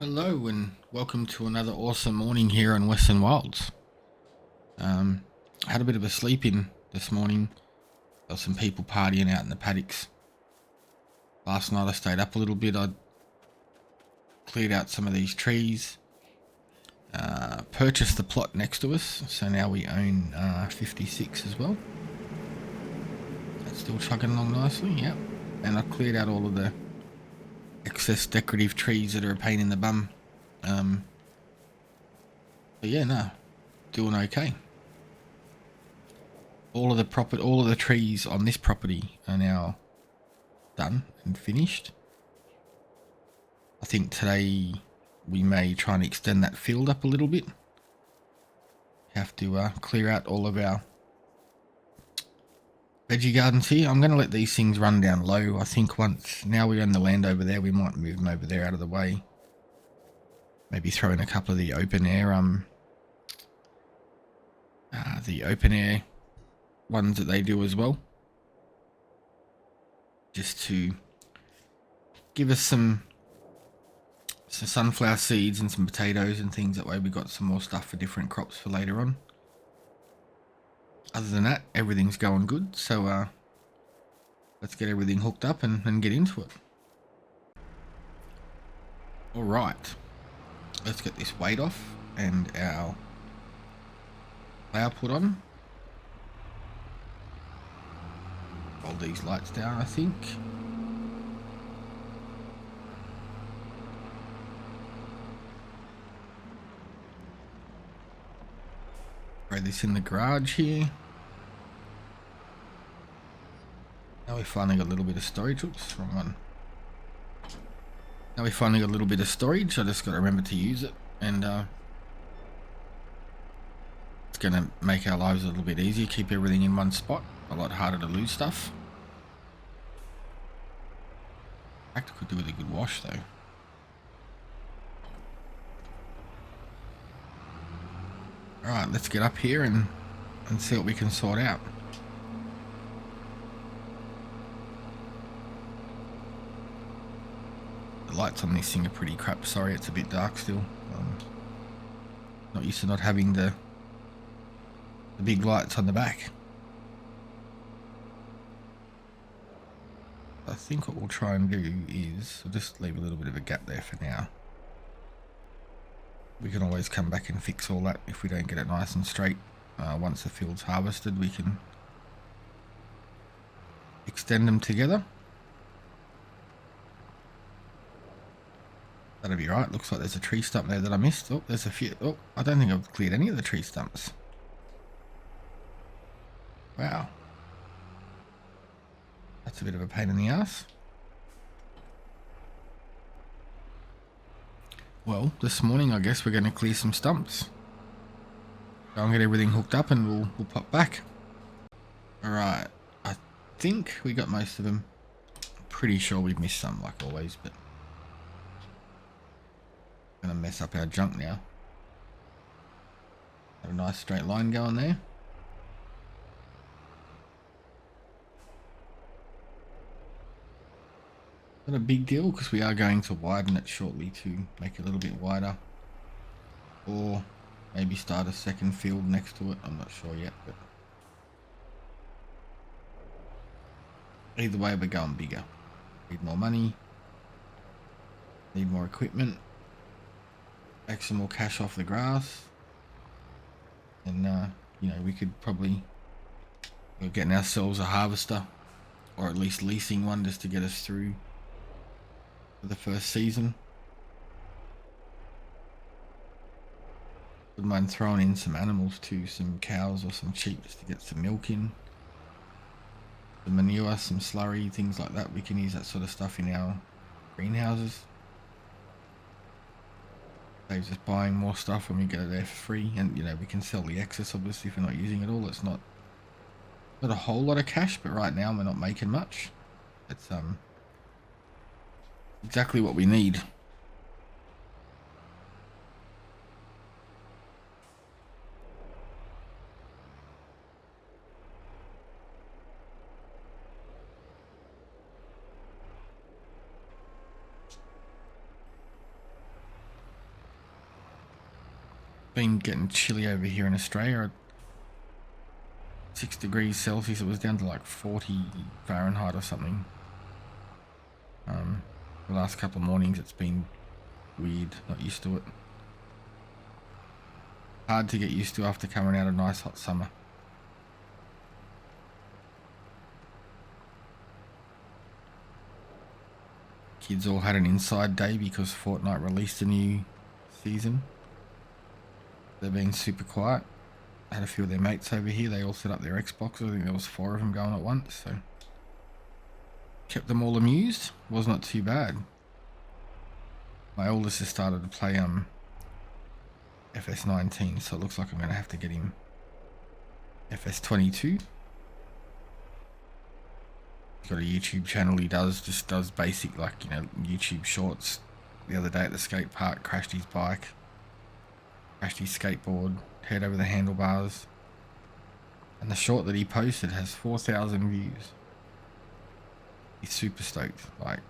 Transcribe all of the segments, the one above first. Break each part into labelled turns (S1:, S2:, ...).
S1: Hello and welcome to another awesome morning here in Western Wilds. Had a bit of a sleep in this morning. There were some people partying out in the paddocks. Last night I stayed up a little bit. I cleared out some of these trees. Purchased the plot next to us, so now we own 56 as well. That's still chugging along nicely, yep. And I cleared out all of the excess decorative trees that are a pain in the bum. But yeah, no, doing okay. All of the trees on this property are now done and finished. I think today we may try and extend that field up a little bit. Have to clear out all of our veggie gardens here. I'm going to let these now run down low. I think now we own the land over there, we might move them over there out of the way. Maybe throw in a couple of the open air ones that they do as well, just to give us some sunflower seeds and some potatoes and things. That way we got some more stuff for different crops for later on. Other than that, everything's going good, so let's get everything hooked up and get into it. Alright, let's get this weight off and our flour put on. Hold these lights down, I think. Throw this in the garage here. Now we finally got a little bit of storage. Oops, wrong one. Now we finally got a little bit of storage. I just got to remember to use it, and it's going to make our lives a little bit easier. Keep everything in one spot. A lot harder to lose stuff. I could do with a good wash though. Alright, let's get up here and see what we can sort out. The lights on this thing are pretty crap. Sorry, it's a bit dark still. Not used to not having the big lights on the back. I think what we'll try and do is we'll just leave a little bit of a gap there for now. We can always come back and fix all that if we don't get it nice and straight. Once the field's harvested, we can extend them together. That'll be right. Looks like there's a tree stump there that I missed. Oh, there's a few. Oh, I don't think I've cleared any of the tree stumps. Wow. That's a bit of a pain in the ass. Well, this morning I guess we're going to clear some stumps. Go and get everything hooked up and we'll pop back. Alright, I think we got most of them. Pretty sure we've missed some like always, but I'm going to mess up our junk now. Got a nice straight line going there. Not a big deal because we are going to widen it shortly to make it a little bit wider, or maybe start a second field next to it. I'm not sure yet, but either way we're going bigger. Need more money, need more equipment, make some more cash off the grass, and you know, we could probably be getting ourselves a harvester, or at least leasing one just to get us through the first season. Wouldn't mind throwing in some animals too, some cows or some sheep just to get some milk in, some manure, some slurry, things like that. We can use that sort of stuff in our greenhouses. Saves us buying more stuff when we get it there for free, and you know, we can sell the excess obviously if we're not using it all. It's not a whole lot of cash, but right now we're not making much. It's exactly what we need. been getting chilly over here in Australia. 6 degrees Celsius, it was down to like 40 Fahrenheit or something. The last couple of mornings it's been weird, not used to it. Hard to get used to after coming out of a nice hot summer. Kids all had an inside day because Fortnite released a new season. They've been super quiet. I had a few of their mates over here, they all set up their Xboxes. I think there was 4 of them going at once, so kept them all amused. Was not too bad. My oldest has started to play FS19, so it looks like I'm going to have to get him FS22. He's got a YouTube channel. He just does basic, like, you know, YouTube shorts. The other day at the skate park, crashed his bike, crashed his skateboard, head over the handlebars, and the short that he posted has 4,000 views. He's super stoked, like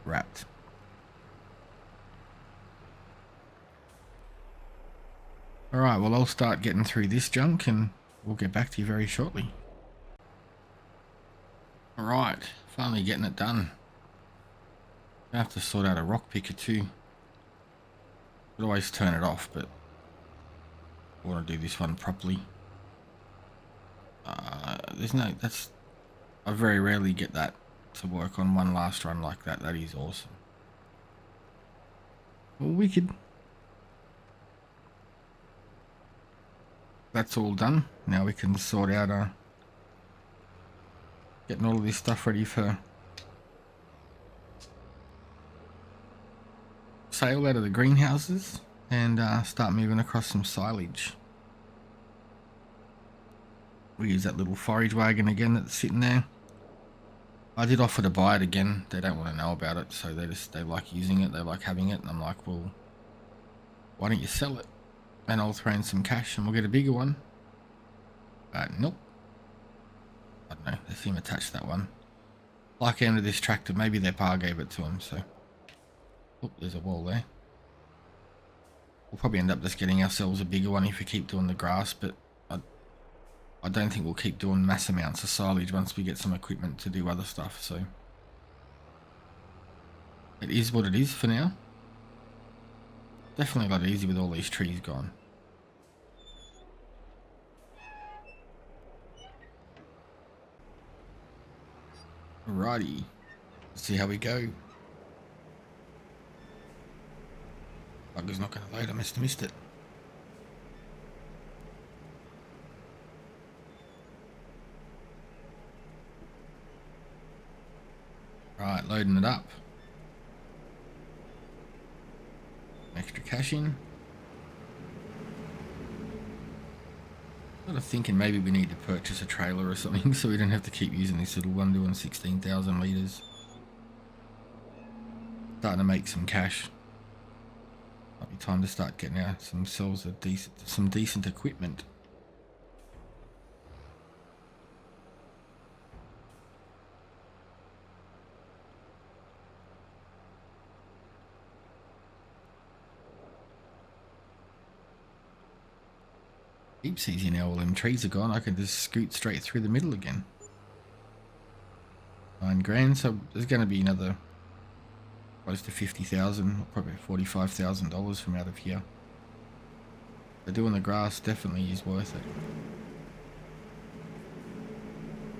S1: wrapped. Alright, well, I'll start getting through this junk and we'll get back to you very shortly. Alright, finally getting it done. I have to sort out a rock picker too. I'd always turn it off, but I want to do this one properly. I very rarely get that to work on one last run like that. That is awesome. Well, wicked. That's all done. Now we can sort out getting all of this stuff ready for sale out of the greenhouses and start moving across some silage. We use that little forage wagon again that's sitting there. I did offer to buy it again. They don't want to know about it, so they like using it, they like having it, and I'm like, well, why don't you sell it? And I'll throw in some cash and we'll get a bigger one. Nope. I don't know, they seem attached to that one. Like end of this tractor, maybe their pa gave it to him, so. Oh, there's a wall there. We'll probably end up just getting ourselves a bigger one if we keep doing the grass, but I don't think we'll keep doing mass amounts of silage once we get some equipment to do other stuff, so. It is what it is for now. Definitely a lot easier with all these trees gone. Alrighty, let's see how we go. Bugger's not going to load, I must have missed it. Right, loading it up. Extra cash in. Sort of thinking maybe we need to purchase a trailer or something so we don't have to keep using this little one doing 16,000 litres. Starting to make some cash. Might be time to start getting ourselves some decent equipment. Heaps easier now, all them trees are gone. I can just scoot straight through the middle again. 9 grand, so there's going to be another close to 50,000, probably $45,000 from out of here. So doing the grass definitely is worth it.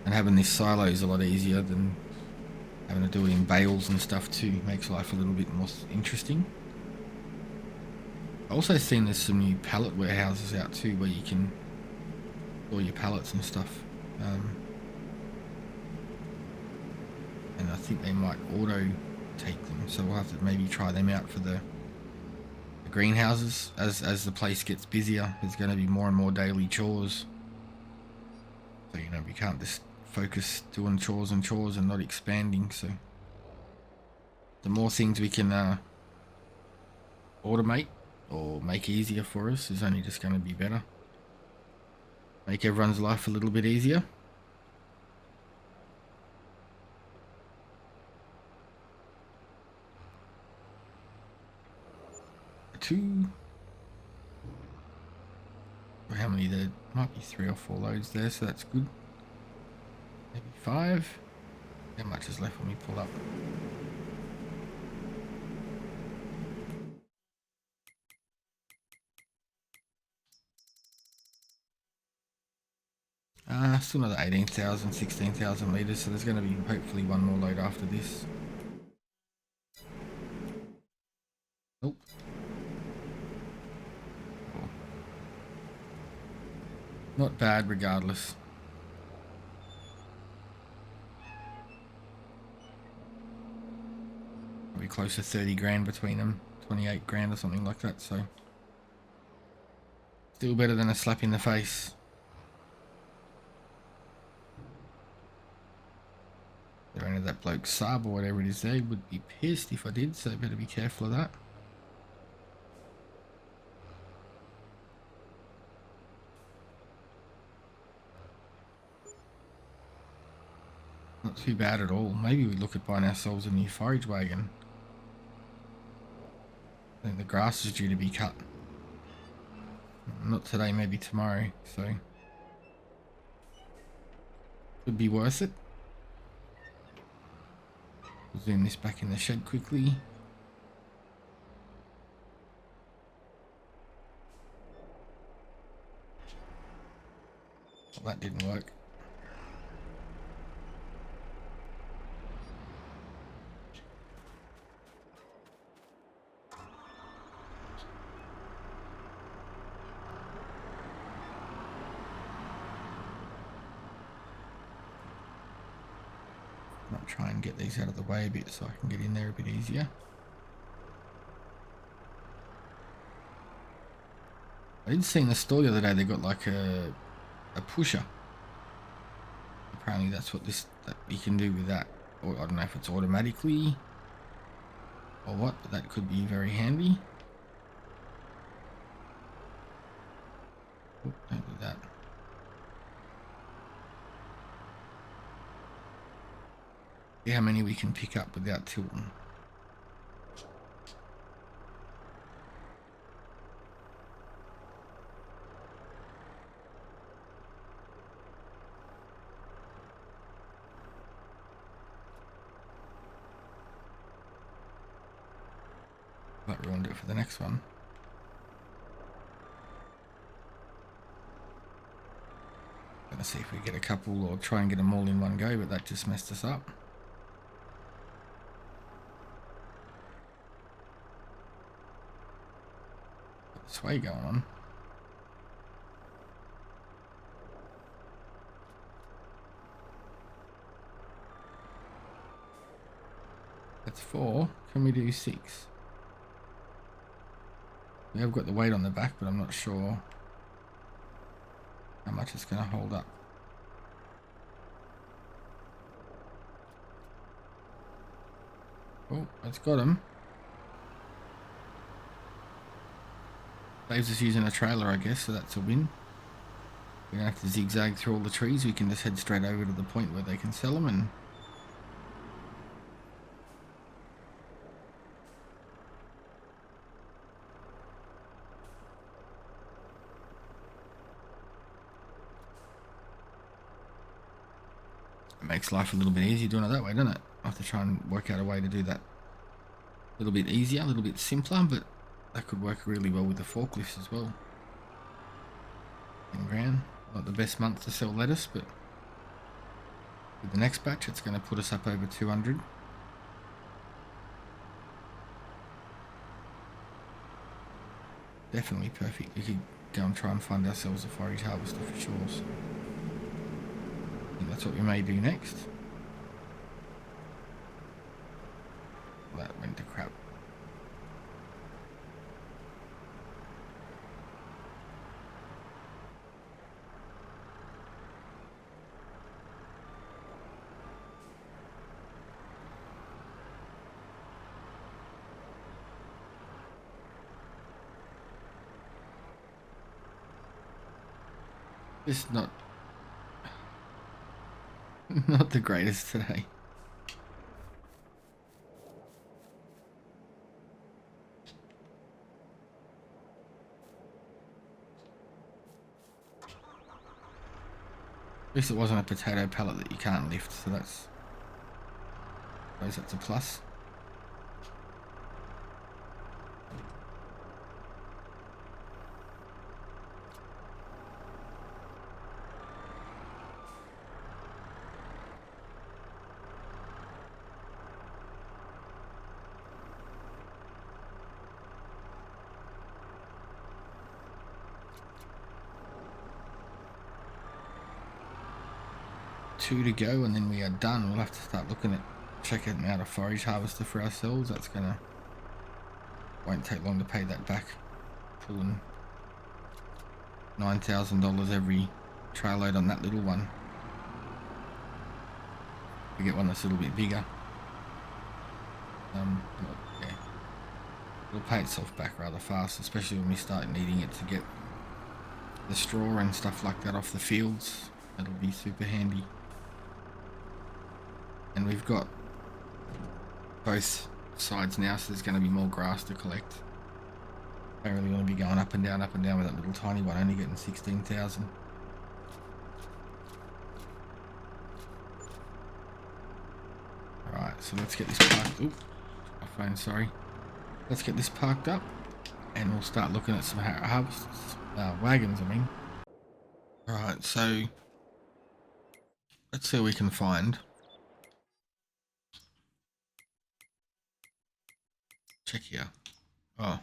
S1: And having this silo is a lot easier than having to do it in bales and stuff too. Makes life a little bit more interesting. I've also seen there's some new pallet warehouses out too where you can store your pallets and stuff. And I think they might auto take them, so we'll have to maybe try them out for the greenhouses. As the place gets busier, there's going to be more and more daily chores. So, you know, we can't just focus doing chores and not expanding. So the more things we can automate or make easier for us is only just going to be better. Make everyone's life a little bit easier. how many there might be, 3 or 4 loads there, so that's good. Maybe 5. How much is left when we pull up? Still another 18,000, 16,000 litres, so there's going to be hopefully one more load after this. Nope. Oh. Not bad regardless. Probably close to 30 grand between them, 28 grand or something like that, so still better than a slap in the face. If I that bloke sub or whatever it is there, would be pissed if I did, so better be careful of that. Not too bad at all. Maybe we look at buying ourselves a new forage wagon. I think the grass is due to be cut. Not today, maybe tomorrow, so could be worth it. We'll zoom this back in the shed quickly. Well, that didn't work. Might try and get these out of the way a bit so I can get in there a bit easier. I did see in the store the other day they got like a pusher. Apparently that's what that you can do with that. Or I don't know if it's automatically or what, but that could be very handy. Oh, don't do that. See how many we can pick up without tilting. That ruined it for the next one. Gonna see if we get a couple or try and get them all in one go, but that just messed us up. Got the sway going on. That's 4. Can we do 6? We have got the weight on the back, but I'm not sure how much it's going to hold up. Oh, it's got him. Saves us using a trailer, I guess, so that's a win. We don't have to zigzag through all the trees. We can just head straight over to the point where they can sell them and it makes life a little bit easier doing it that way, doesn't it? I have to try and work out a way to do that a little bit easier, a little bit simpler, but that could work really well with the forklifts as well. 10 grand, not the best month to sell lettuce, but with the next batch it's going to put us up over 200. Definitely perfect. We could go and try and find ourselves a forage harvester for sure. So I think that's what we may do next. That went to crap. It's not the greatest today. At least it wasn't a potato pallet that you can't lift, so that's, I suppose that's a plus. Two to go and then we are done. We'll have to start looking at checking out a forage harvester for ourselves. That's gonna, won't take long to pay that back. Pulling $9,000 every trail load on that little one. We get one that's a little bit bigger. Yeah, it'll pay itself back rather fast, especially when we start needing it to get the straw and stuff like that off the fields. That'll be super handy. And we've got both sides now, so there's going to be more grass to collect. Don't really want to be going up and down with that little tiny one, only getting 16,000. Alright, so let's get this parked. Oop, my phone, sorry. Let's get this parked up and we'll start looking at some harvesters, wagons, I mean. Alright, so let's see what we can find. Check here. Oh.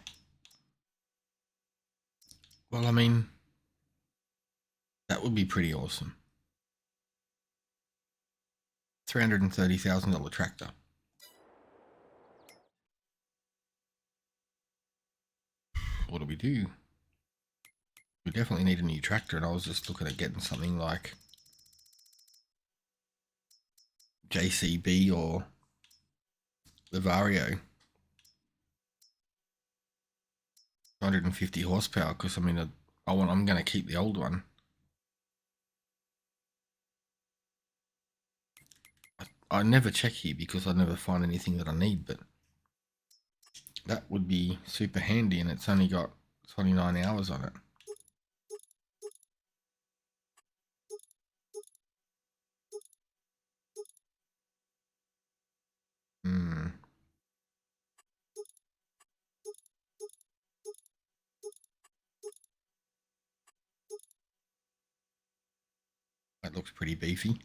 S1: Well, I mean, that would be pretty awesome. $330,000 tractor. What do we do? We definitely need a new tractor, and I was just looking at getting something like JCB or Livario. 250 horsepower, because I mean, I'm going to keep the old one. I never check here because I never find anything that I need, but that would be super handy, and it's only got 29 hours on it. That looks pretty beefy.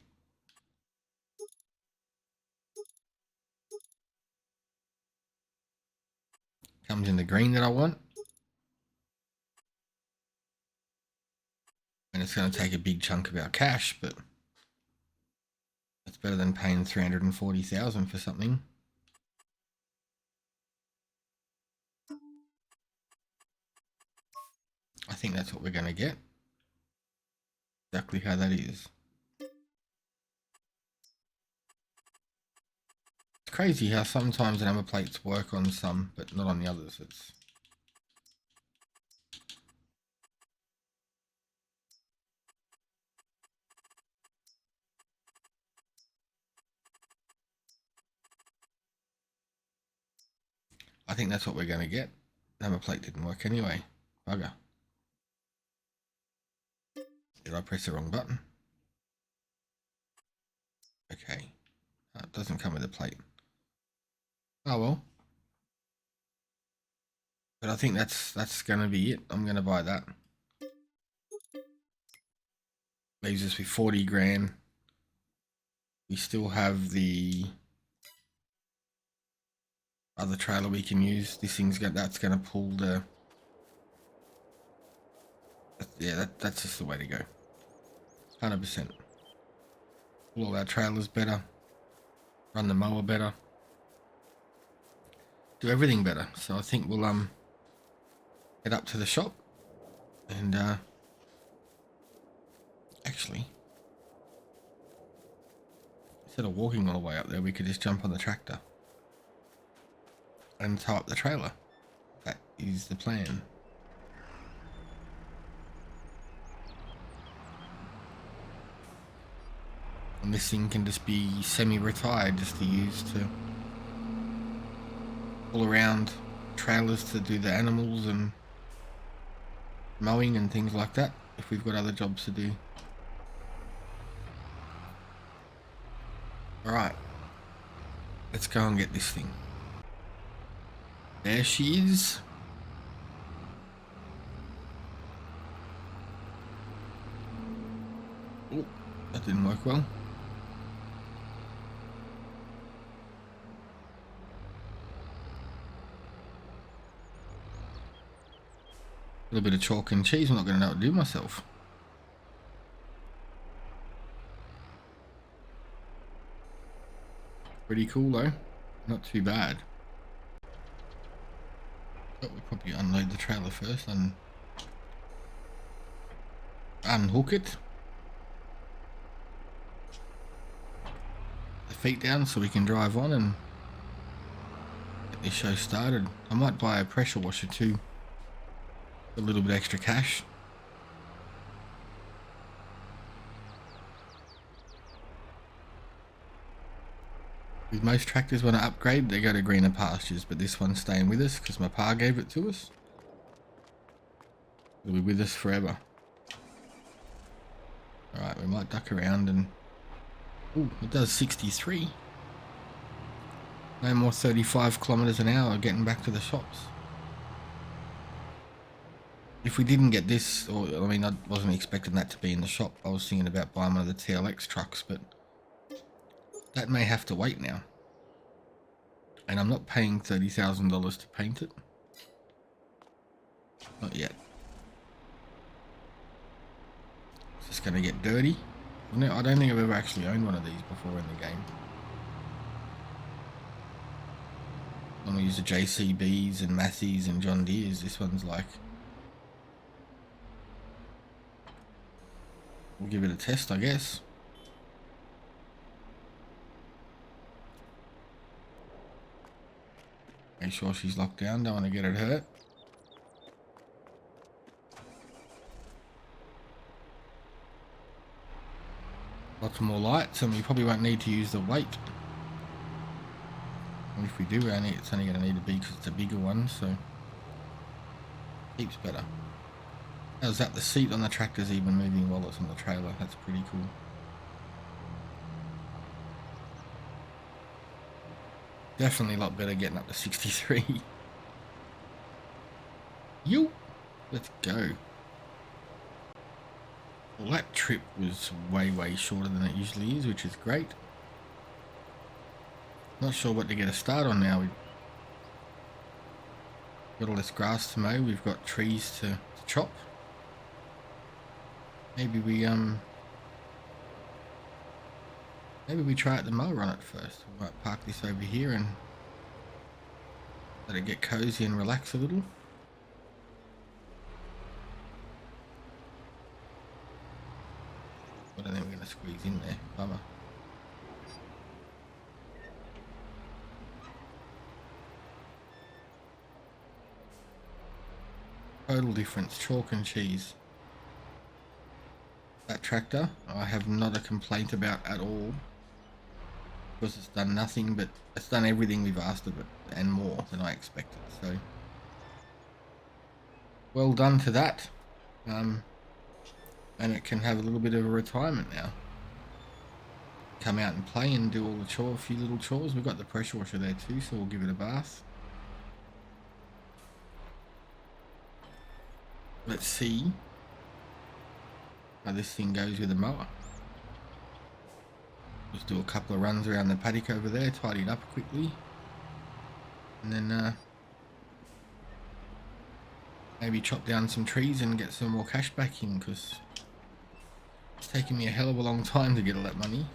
S1: Comes in the green that I want. And it's going to take a big chunk of our cash, but that's better than paying $340,000 for something. I think that's what we're going to get. Exactly how that is. It's crazy how sometimes the number plates work on some, but not on the others. I think that's what we're going to get. Number plate didn't work anyway. Bugger. Did I press the wrong button? Okay. It doesn't come with a plate. Oh well. But I think that's going to be it. I'm going to buy that. Leaves us with 40 grand. We still have the other trailer we can use. This thing's that's going to pull the. Yeah, that's just the way to go. 100%. Pull all our trailers better. Run the mower better. Do everything better. So I think we'll head up to the shop and actually, instead of walking all the way up there, we could just jump on the tractor and tow up the trailer. That is the plan. And this thing can just be semi-retired, just to use to pull around trailers to do the animals and mowing and things like that, if we've got other jobs to do. Alright. Let's go and get this thing. There she is. Oh, that didn't work well. A little bit of chalk and cheese, I'm not going to know what to do myself. Pretty cool though, not too bad. But we'll probably unload the trailer first and unhook it. The feet down so we can drive on and get this show started. I might buy a pressure washer too. A little bit extra cash. With most tractors, when I upgrade, they go to greener pastures, but this one's staying with us because my pa gave it to us. It'll be with us forever. Alright, we might duck around and... Ooh, it does 63. No more 35 kilometers an hour getting back to the shops. If we didn't get this, or I mean, I wasn't expecting that to be in the shop. I was thinking about buying one of the TLX trucks, but that may have to wait now. And I'm not paying $30,000 to paint it. Not yet. It's just going to get dirty. No, I don't think I've ever actually owned one of these before in the game. I'm going to use the JCBs and Matthews and John Deere's. This one's like... We'll give it a test, I guess. Make sure she's locked down, don't want to get it hurt. Lots more lights, and we probably won't need to use the weight. And if we do, it's only going to need to be because it's a bigger one, so heaps better. How's that? The seat on the tractor's even moving while it's on the trailer. That's pretty cool. Definitely a lot better getting up to 63. Yo! Let's go. Well, that trip was way shorter than it usually is, which is great. Not sure what to get a start on now. We've got all this grass to mow. We've got trees to chop. Maybe we try out the mower on it first. We might park this over here and let it get cozy and relax a little. I don't think we're going to squeeze in there. Bummer. Total difference, chalk and cheese. That tractor, I have not a complaint about at all. Because it's done nothing but, it's done everything we've asked of it and more than I expected. So, well done to that. And it can have a little bit of a retirement now. Come out and play and do all the a few little chores. We've got the pressure washer there too, so we'll give it a bath. Let's see how this thing goes with the mower. Just do a couple of runs around the paddock over there, tidy it up quickly, and then maybe chop down some trees and get some more cash back in, because it's taken me a hell of a long time to get all that money,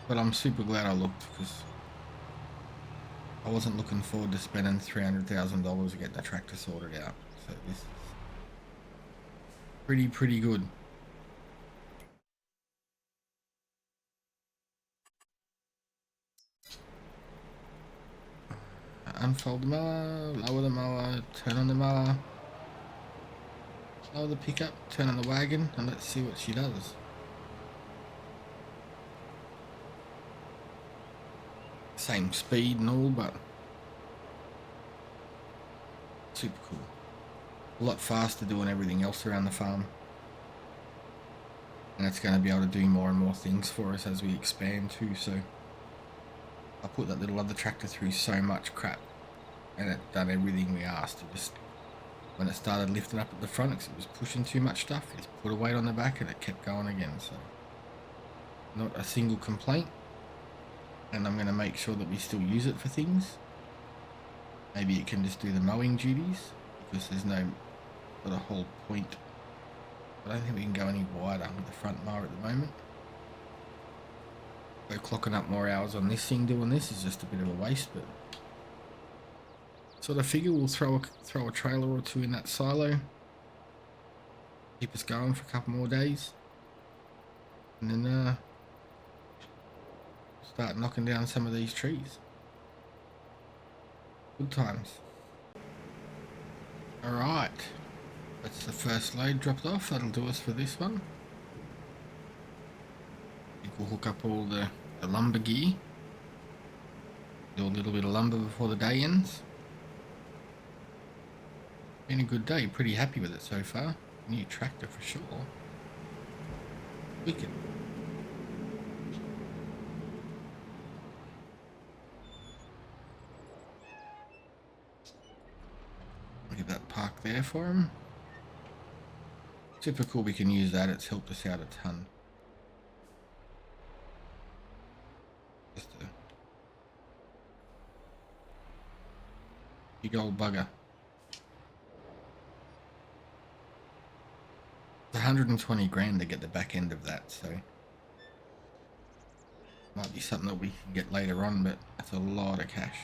S1: but I'm super glad I looked, because I wasn't looking forward to spending $300,000 to get the tractor sorted out. So this is pretty good. Unfold the mower, lower the mower, turn on the mower, lower the pickup, turn on the wagon, and let's see what she does. Same speed and all, but super cool. A lot faster doing everything else around the farm. And it's going to be able to do more and more things for us as we expand too, so I put that little other tractor through so much crap, and it done everything we asked. It just, when it started lifting up at the front, because it was pushing too much stuff, it just put a weight on the back and it kept going again. So not a single complaint, and I'm going to make sure that we still use it for things. Maybe it can just do the mowing duties, because there's no sort of whole point. I don't think we can go any wider with the front mower at the moment. So clocking up more hours on this thing doing this is just a bit of a waste, but sort of figure we'll throw a trailer or two in that silo, keep us going for a couple more days, and then start knocking down some of these trees. Good times. Alright, that's the first load dropped off. That'll do us for this one. I think we'll hook up all the lumber gear, do a little bit of lumber before the day ends. Been a good day, pretty happy with it so far. New tractor for sure. Wicked. Look at that park there for him. Typical, we can use that, it's helped us out a ton. Just a big old bugger. 120 grand to get the back end of that, so might be something that we can get later on, but that's a lot of cash.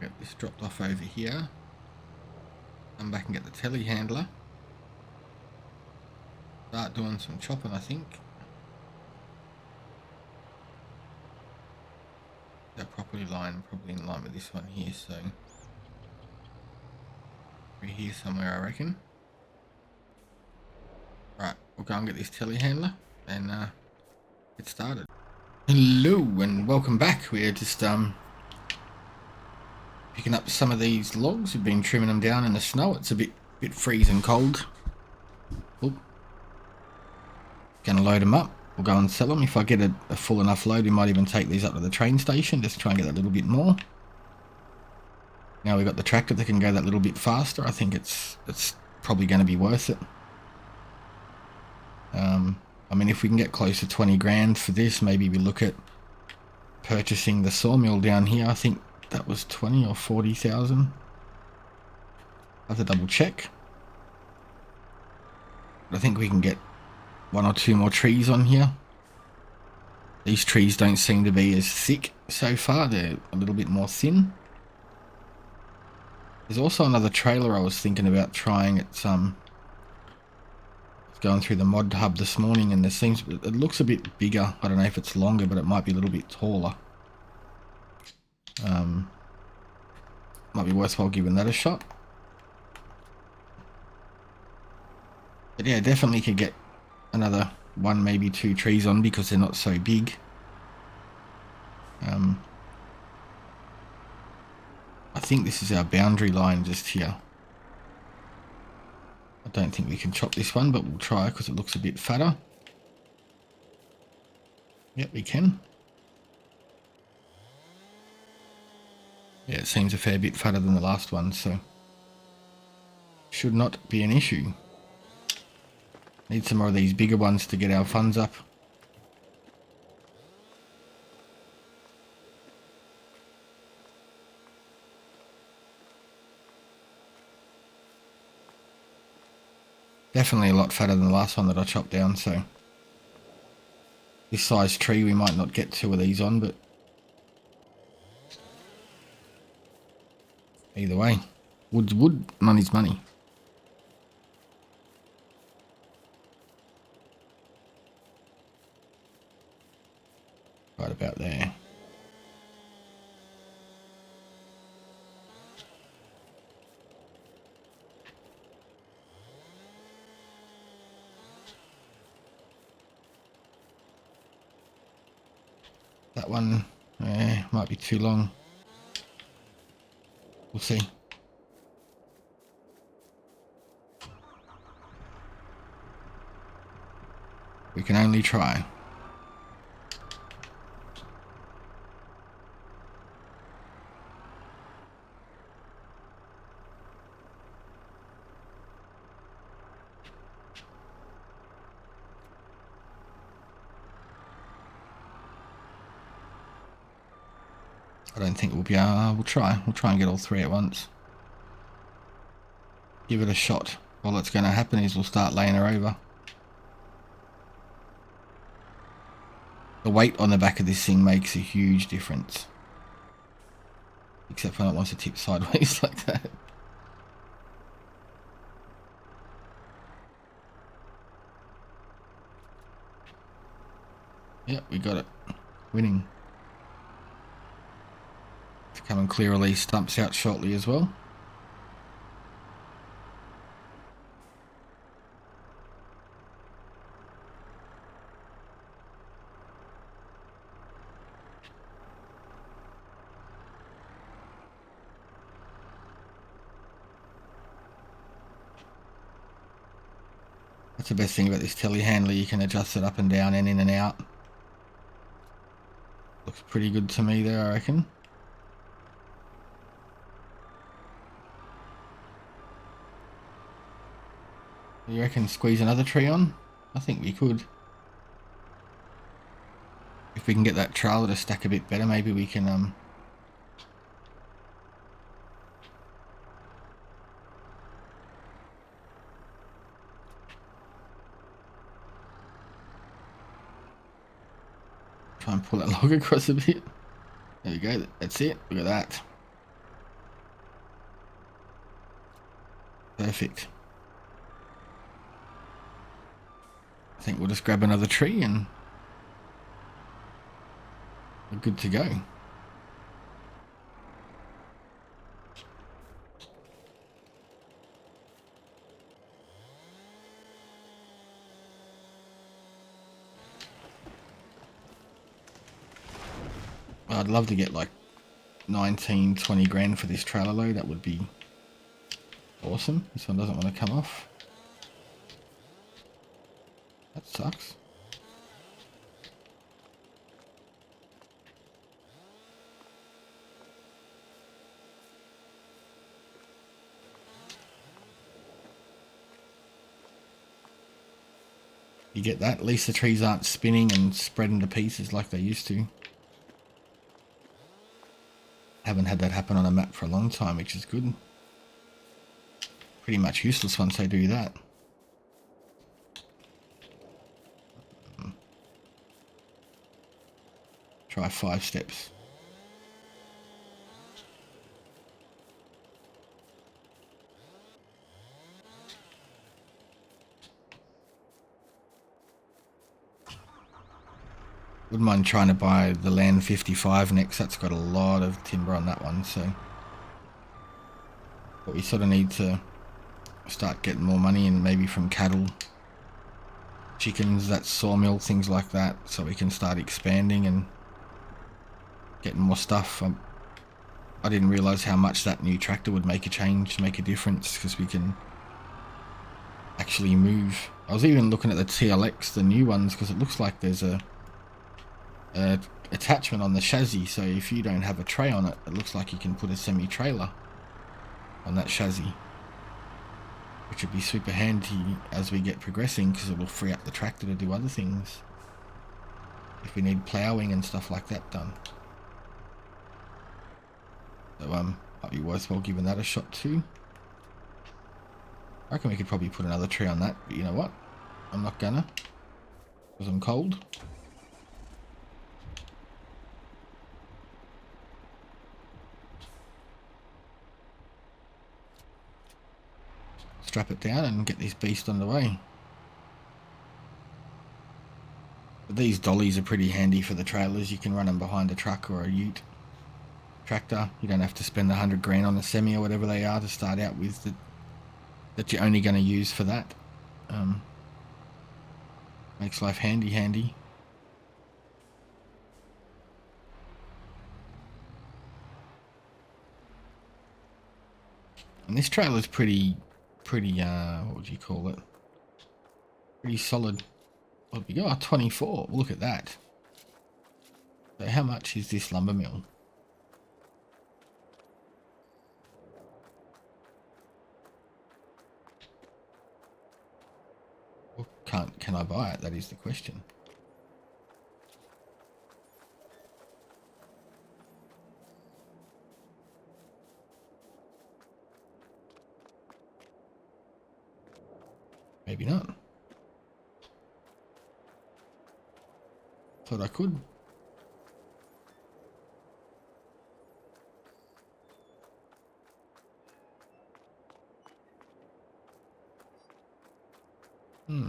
S1: Get this dropped off over here. Come back and get the telehandler. Start doing some chopping, I think. They're probably in line with this one here, so we're here somewhere, I reckon. Right, we'll go and get this telehandler and get started. Hello and welcome back. We're just picking up some of these logs. We've been trimming them down in the snow. It's a bit freezing cold. Oop. Gonna load them up. We'll go and sell them. If I get a full enough load, we might even take these up to the train station just to try and get a little bit more. Now we've got the tractor that can go that little bit faster. I think it's probably going to be worth it. I mean, if we can get close to 20 grand for this, maybe we look at purchasing the sawmill down here. I think that was 20 or 40,000. I have to double check. But I think we can get one or two more trees on here. These trees don't seem to be as thick so far. They're a little bit more thin. There's also another trailer I was thinking about trying. It's going through the mod hub this morning, and it looks a bit bigger. I don't know if it's longer, but it might be a little bit taller. Might be worthwhile giving that a shot. But yeah, definitely could get another one, maybe two trees on because they're not so big. I think this is our boundary line just here. I don't think we can chop this one, but we'll try because it looks a bit fatter. Yep, we can. Yeah, it seems a fair bit fatter than the last one, so should not be an issue. Need some more of these bigger ones to get our funds up. Definitely a lot fatter than the last one that I chopped down, so this size tree we might not get two of these on, but either way, wood's wood, money's money. Right about there. That one might be too long. We'll see. We can only try. I don't think we'll be able, we'll try and get all three at once. Give it a shot. All that's going to happen is we'll start laying her over. The weight on the back of this thing makes a huge difference. Except when it wants to tip sideways like that. Yep, we got it. Winning. To come and clear all these stumps out shortly as well. That's the best thing about this telehandler, you can adjust it up and down and in and out. Looks pretty good to me there, I reckon. You reckon squeeze another tree on? I think we could. If we can get that trailer to stack a bit better, maybe we can try and pull that log across a bit. There we go, that's it, look at that. Perfect. I think we'll just grab another tree and we're good to go. I'd love to get like 19, 20 grand for this trailer load. That would be awesome. This one doesn't want to come off. That sucks. You get that? At least the trees aren't spinning and spreading to pieces like they used to. Haven't had that happen on a map for a long time, which is good. Pretty much useless once they do that. Try 5 steps. Wouldn't mind trying to buy the Land 55 next. That's got a lot of timber on that one, so. But we sort of need to start getting more money in, maybe from cattle, chickens, that sawmill, things like that, so we can start expanding and getting more stuff. I didn't realise how much that new tractor would make a change, make a difference, because we can actually move. I was even looking at the TLX, the new ones, because it looks like there's a attachment on the chassis, so if you don't have a tray on it, it looks like you can put a semi-trailer on that chassis, which would be super handy as we get progressing, because it will free up the tractor to do other things if we need ploughing and stuff like that done. So might be worthwhile giving that a shot too. I reckon we could probably put another tree on that, but you know what, I'm not gonna, because I'm cold. Strap it down and get this beast on the way. But these dollies are pretty handy for the trailers. You can run them behind a truck or a ute tractor. You don't have to spend 100 grand on a semi or whatever they are to start out with, that you're only going to use for that. Makes life handy. And this trailer's pretty what would you call it, pretty solid. What we got? 24. Look at that. So how much is this lumber mill? Well, can I buy it? That is the question. Maybe not. Thought I could.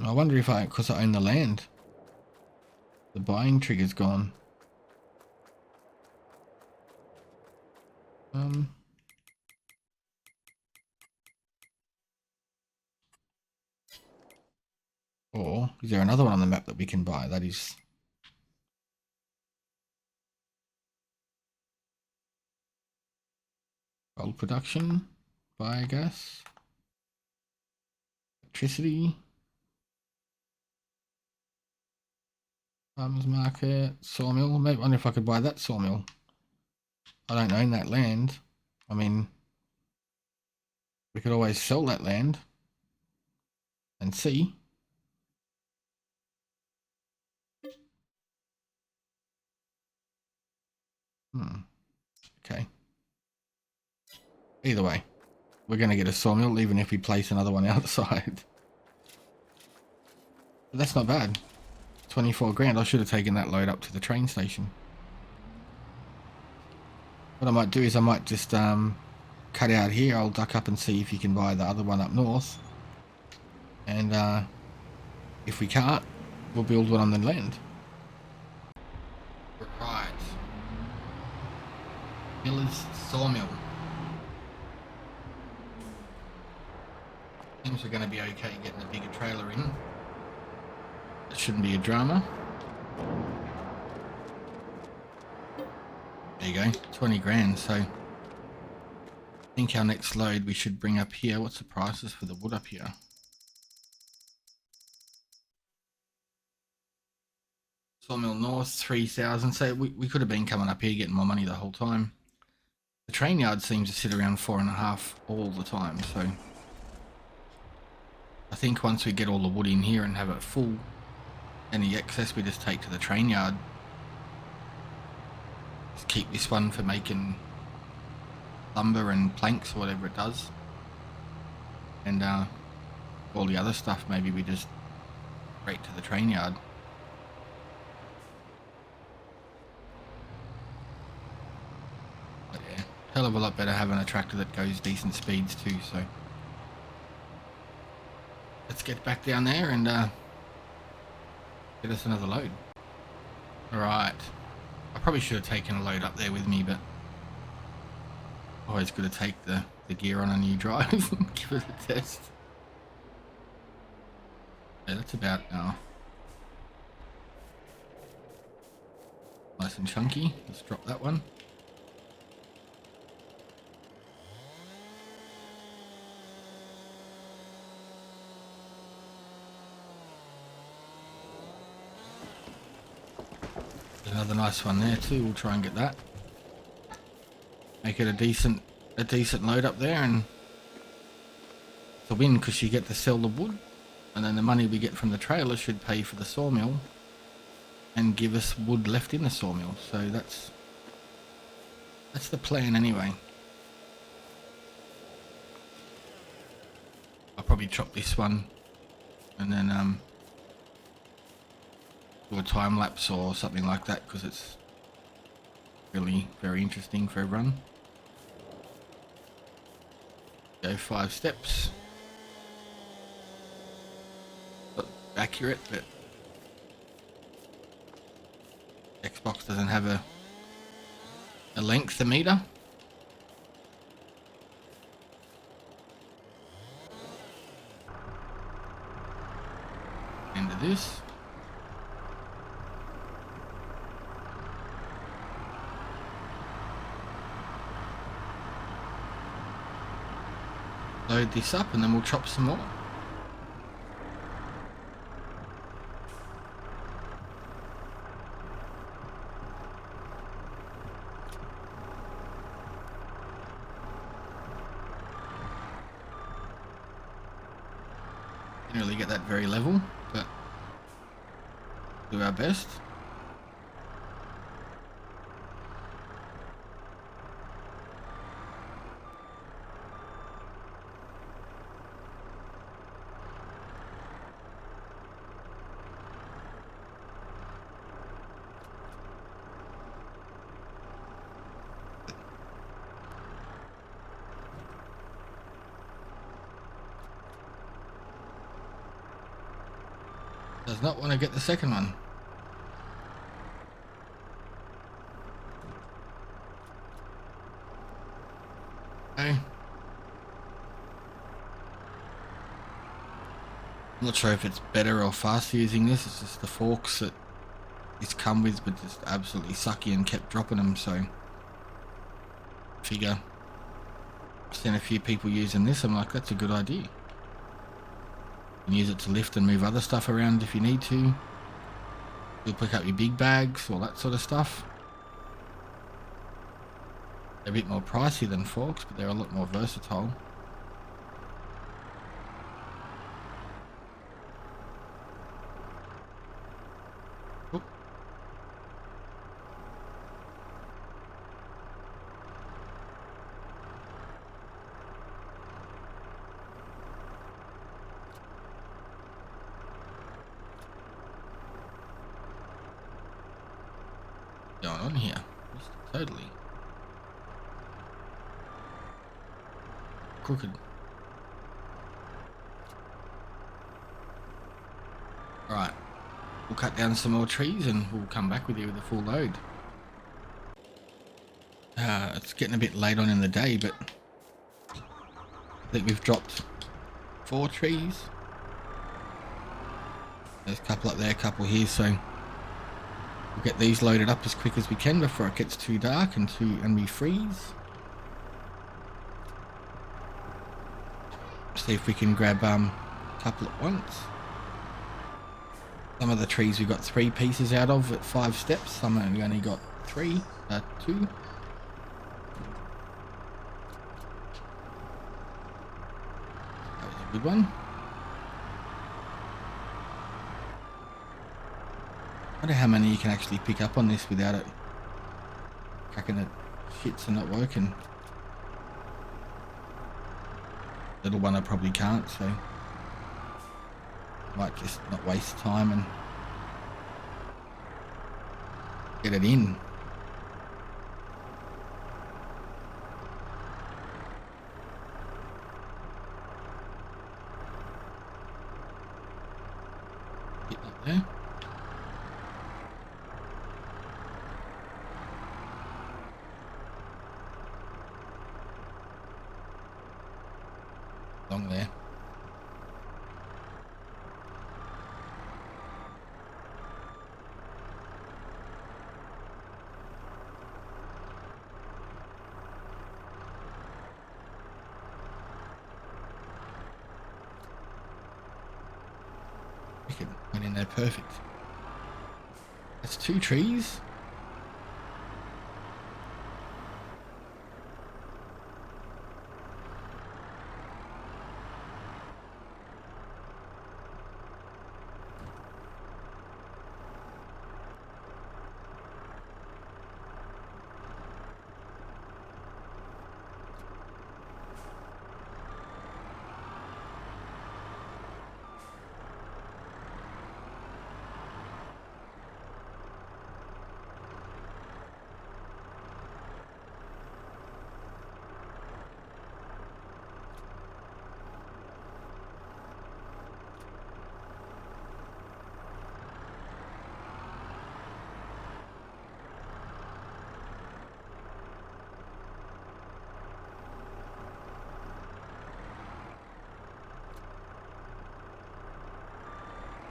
S1: I wonder if because I own the land, the buying trigger's gone. Or is there another one on the map that we can buy? That is gold production, biogas, electricity, farmers market, sawmill. Maybe I wonder if I could buy that sawmill. I don't own that land. I mean, we could always sell that land and see. Okay. Either way, we're going to get a sawmill even if we place another one outside. But that's not bad. 24 grand. I should have taken that load up to the train station. What I might do is I might just cut out here. I'll duck up and see if you can buy the other one up north. And if we can't, we'll build one on the land. Right. Miller's Sawmill. Seems we're going to be okay getting a bigger trailer in. It shouldn't be a drama. There you go, 20 grand. So I think our next load we should bring up here. What's the prices for the wood up here? Sawmill North, 3,000. So we could have been coming up here getting more money the whole time. The train yard seems to sit around 4.5 all the time. So I think once we get all the wood in here and have it full, any excess we just take to the train yard. Just keep this one for making lumber and planks or whatever it does. And all the other stuff maybe we just straight to the train yard. But yeah, hell of a lot better having a tractor that goes decent speeds too, so let's get back down there and get us another load. Alright. I probably should have taken a load up there with me, but always good to take the gear on a new drive and give it a test. Yeah, that's about nice and chunky. Let's drop that one. Another nice one there too. We'll try and get that. Make it a decent load up there, and it's a win because you get to sell the wood, and then the money we get from the trailer should pay for the sawmill and give us wood left in the sawmill. So that's the plan anyway. I'll probably chop this one and then do a time lapse or something like that because it's really very interesting for everyone. Go 5 steps. Not accurate, but Xbox doesn't have a length-o-meter. End of this. Load this up and then we'll chop some more. Didn't really get that very level, but do our best. Does not want to get the second one. Okay. I'm not sure if it's better or faster using this. It's just the forks that it's come with, but just absolutely sucky and kept dropping them. So figure I've seen a few people using this. I'm like, that's a good idea. You can use it to lift and move other stuff around if you need to. You'll pick up your big bags, all that sort of stuff. They're a bit more pricey than forks, but they're a lot more versatile. Oop. Going on here? Just totally crooked. Alright, we'll cut down some more trees and we'll come back with you with a full load. It's getting a bit late on in the day, but I think we've dropped 4 trees. There's a couple up there, a couple here, so we'll get these loaded up as quick as we can before it gets too dark and we freeze. See if we can grab a couple at once. Some of the trees we got 3 pieces out of at 5 steps. Some we only got 2. That was a good one. I wonder how many you can actually pick up on this without it cracking it shits and not working. Little one I probably can't, so might just not waste time and get it in. Get up there. Along there. Wicked. Went in there perfect. That's 2 trees.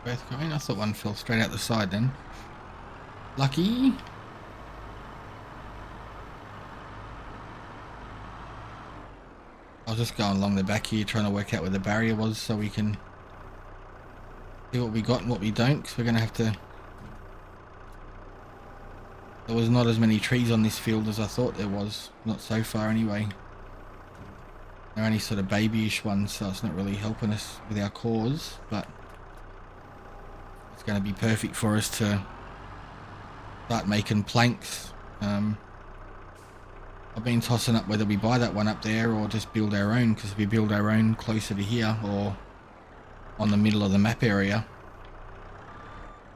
S1: Both going? I thought one fell straight out the side then. Lucky. I was just going along the back here trying to work out where the barrier was so we can see what we got and what we don't, because we're going to have to... There was not as many trees on this field as I thought there was. Not so far anyway. They're only sort of babyish ones, so it's not really helping us with our cause, but it's going to be perfect for us to start making planks. I've been tossing up whether we buy that one up there or just build our own, because if we build our own closer to here or on the middle of the map area,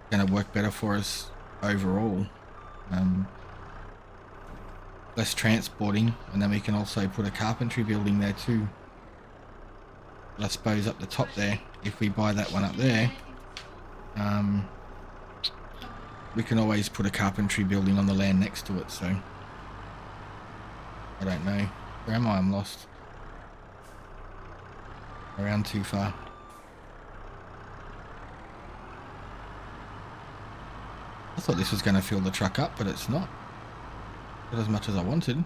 S1: it's going to work better for us overall. Less transporting, and then we can also put a carpentry building there too. But I suppose up the top there, if we buy that one up there, we can always put a carpentry building on the land next to it, so I don't know. Where am I? I'm lost. Around too far. I thought this was going to fill the truck up, but it's not. Not as much as I wanted.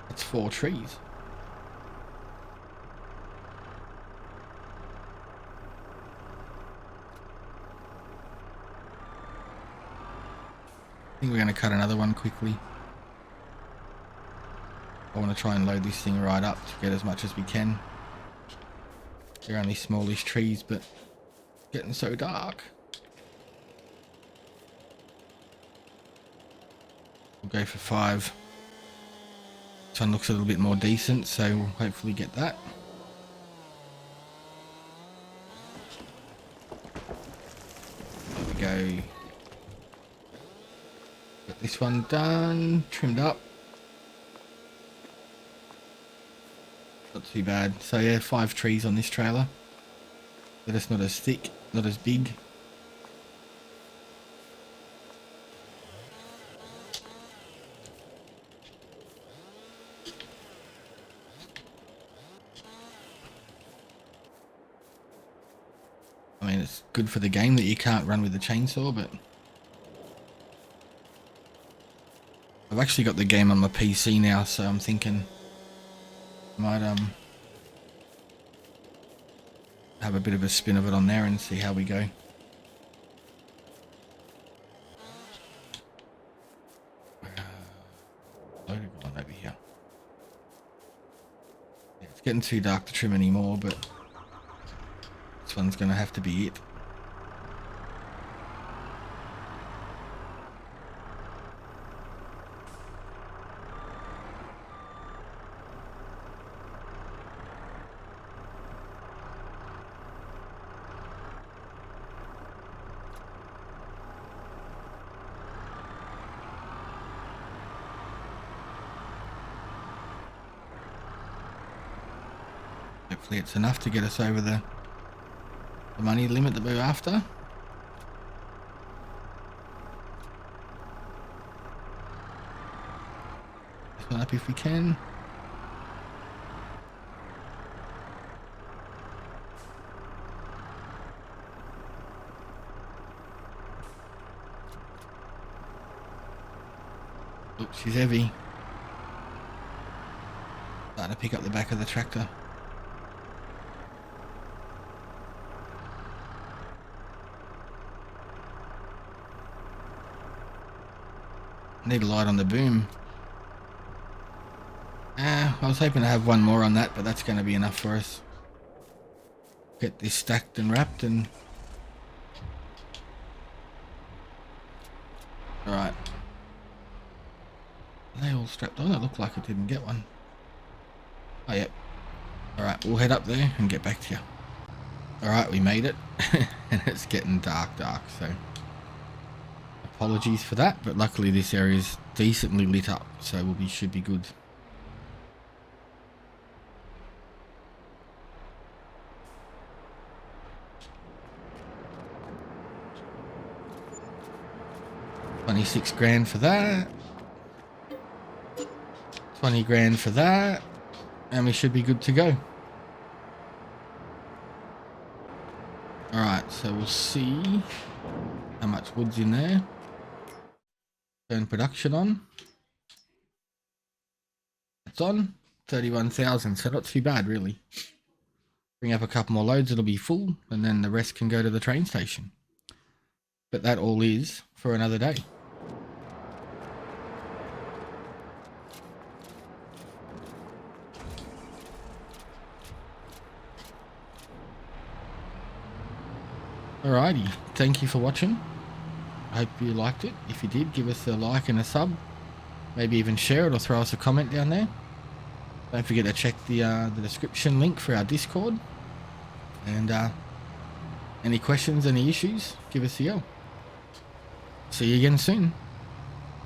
S1: That's 4 trees. I think we're going to cut another one quickly. I want to try and load this thing right up to get as much as we can. They're only smallish trees, but getting so dark. We'll go for 5. This one looks a little bit more decent, so we'll hopefully get that. There we go. Get this one done, trimmed up. Not too bad. So yeah, 5 trees on this trailer. But it's not as thick, not as big. I mean, it's good for the game that you can't run with the chainsaw, but I've actually got the game on my PC now, so I'm thinking I might have a bit of a spin of it on there and see how we go. Loaded one over here. Yeah, it's getting too dark to trim anymore, but this one's gonna have to be it. Hopefully it's enough to get us over the money limit that we're after. This one up if we can. Oops, she's heavy. Starting to pick up the back of the tractor. Need a light on the boom. I was hoping to have one more on that, but that's going to be enough for us. Get this stacked and wrapped and... Alright. Are they all strapped on? It looked like it didn't get one. Oh, yep. Alright, we'll head up there and get back to you. Alright, we made it. And it's getting dark, so... Apologies for that, but luckily this area is decently lit up, so should be good. $26 grand for that. 20 grand for that. And we should be good to go. Alright, so we'll see how much wood's in there. Turn production on. It's on. 31,000, so not too bad really. Bring up a couple more loads, it'll be full, and then the rest can go to the train station. But that all is for another day. Alrighty, thank you for watching. I hope you liked it. If you did, give us a like and a sub. Maybe even share it or throw us a comment down there. Don't forget to check the description link for our Discord. And any questions, any issues, give us a yell. See you again soon.